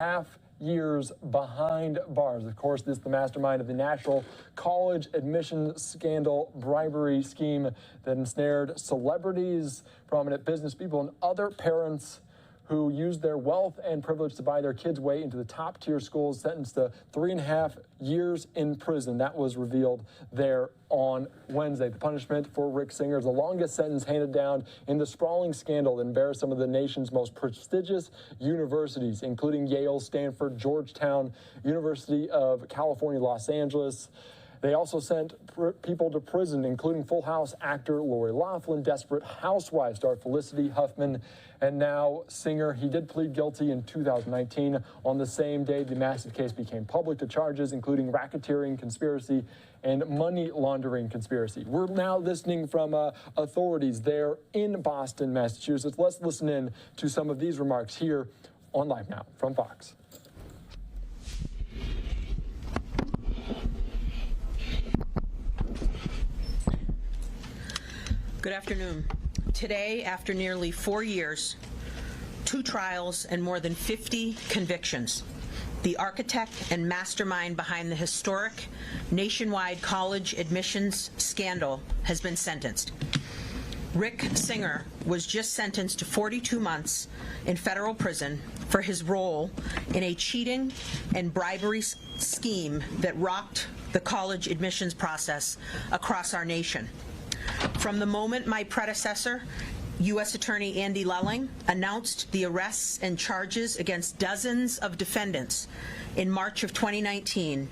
half years behind bars. Of course, this is the mastermind of the national college admission scandal bribery scheme that ensnared celebrities, prominent business people, and other parents who used their wealth and privilege to buy their kids' way into the top-tier schools, sentenced to 3.5 years in prison. That was revealed there on Wednesday. The punishment for Rick Singer is the longest sentence handed down in the sprawling scandal that embarrassed some of the nation's most prestigious universities, including Yale, Stanford, Georgetown, University of California, Los Angeles. They also sent people to prison, including Full House actor Lori Loughlin, Desperate Housewives star Felicity Huffman, and now Singer. He did plead guilty in 2019. On the same day, the massive case became public to charges including racketeering conspiracy and money laundering conspiracy. We're now listening from authorities there in Boston, Massachusetts. Let's listen in to some of these remarks here on Live Now from Fox. Good afternoon. Today, after nearly 4 years, 2 trials, and more than 50 convictions, the architect and mastermind behind the historic nationwide college admissions scandal has been sentenced. Rick Singer was just sentenced to 42 months in federal prison for his role in a cheating and bribery scheme that rocked the college admissions process across our nation. From the moment my predecessor, U.S. Attorney Andy Lelling, announced the arrests and charges against dozens of defendants in March of 2019,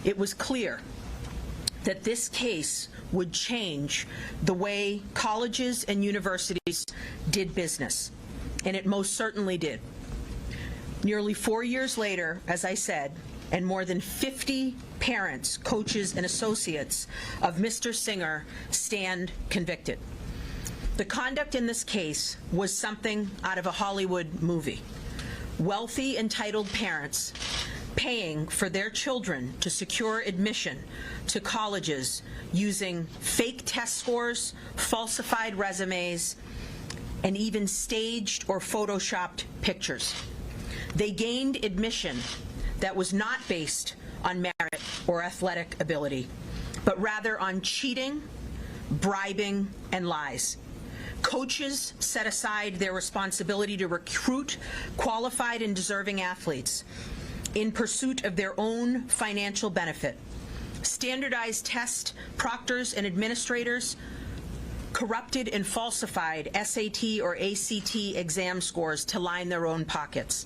it was clear that this case would change the way colleges and universities did business, and it most certainly did. Nearly 4 years later, as I said, and more than 50 parents, coaches, and associates of Mr. Singer stand convicted. The conduct in this case was something out of a Hollywood movie. Wealthy, entitled parents paying for their children to secure admission to colleges using fake test scores, falsified resumes, and even staged or photoshopped pictures. They gained admission that was not based on merit or athletic ability, but rather on cheating, bribing, and lies. Coaches set aside their responsibility to recruit qualified and deserving athletes in pursuit of their own financial benefit. Standardized test proctors and administrators corrupted and falsified SAT or ACT exam scores to line their own pockets.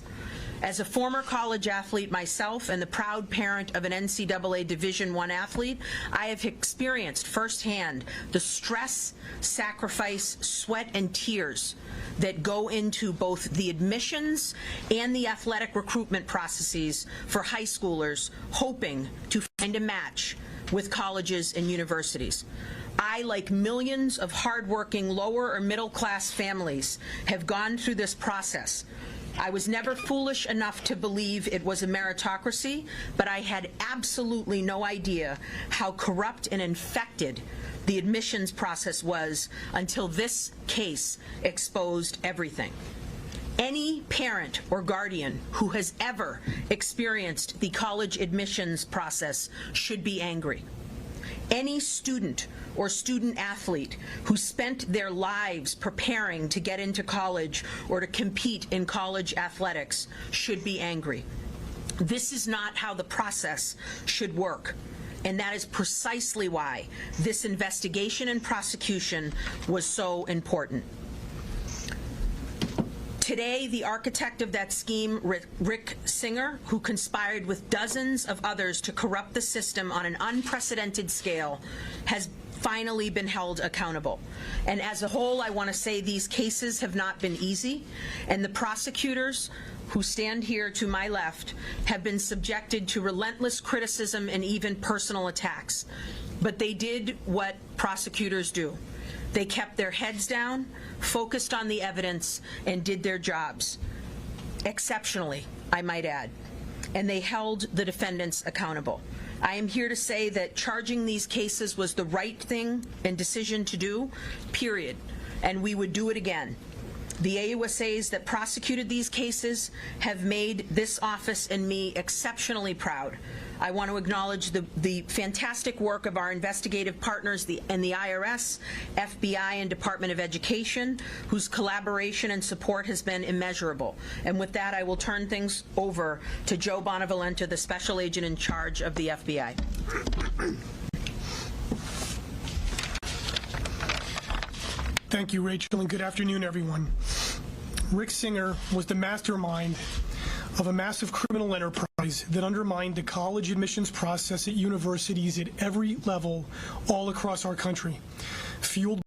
As a former college athlete myself and the proud parent of an NCAA Division I athlete, I have experienced firsthand the stress, sacrifice, sweat, and tears that go into both the admissions and the athletic recruitment processes for high schoolers hoping to find a match with colleges and universities. I, like millions of hardworking lower or middle class families, have gone through this process. I was never foolish enough to believe it was a meritocracy, but I had absolutely no idea how corrupt and infected the admissions process was until this case exposed everything. Any parent or guardian who has ever experienced the college admissions process should be angry. Any student or student athlete who spent their lives preparing to get into college or to compete in college athletics should be angry. This is not how the process should work, and that is precisely why this investigation and prosecution was so important. Today, the architect of that scheme, Rick Singer, who conspired with dozens of others to corrupt the system on an unprecedented scale, has finally been held accountable. And as a whole, I want to say these cases have not been easy, and the prosecutors who stand here to my left have been subjected to relentless criticism and even personal attacks. But they did what prosecutors do. They kept their heads down, focused on the evidence, and did their jobs exceptionally, I might add. And they held the defendants accountable. I am here to say that charging these cases was the right thing and decision to do, period. And we would do it again. The AUSAs that prosecuted these cases have made this office and me exceptionally proud. I want to acknowledge the fantastic work of our investigative partners in the IRS, FBI, and Department of Education, whose collaboration and support has been immeasurable. And with that, I will turn things over to Joe Bonavalenta, the Special Agent in charge of the FBI. Thank you, Rachel, and good afternoon, everyone. Rick Singer was the mastermind of a massive criminal enterprise that undermined the college admissions process at universities at every level all across our country, fueled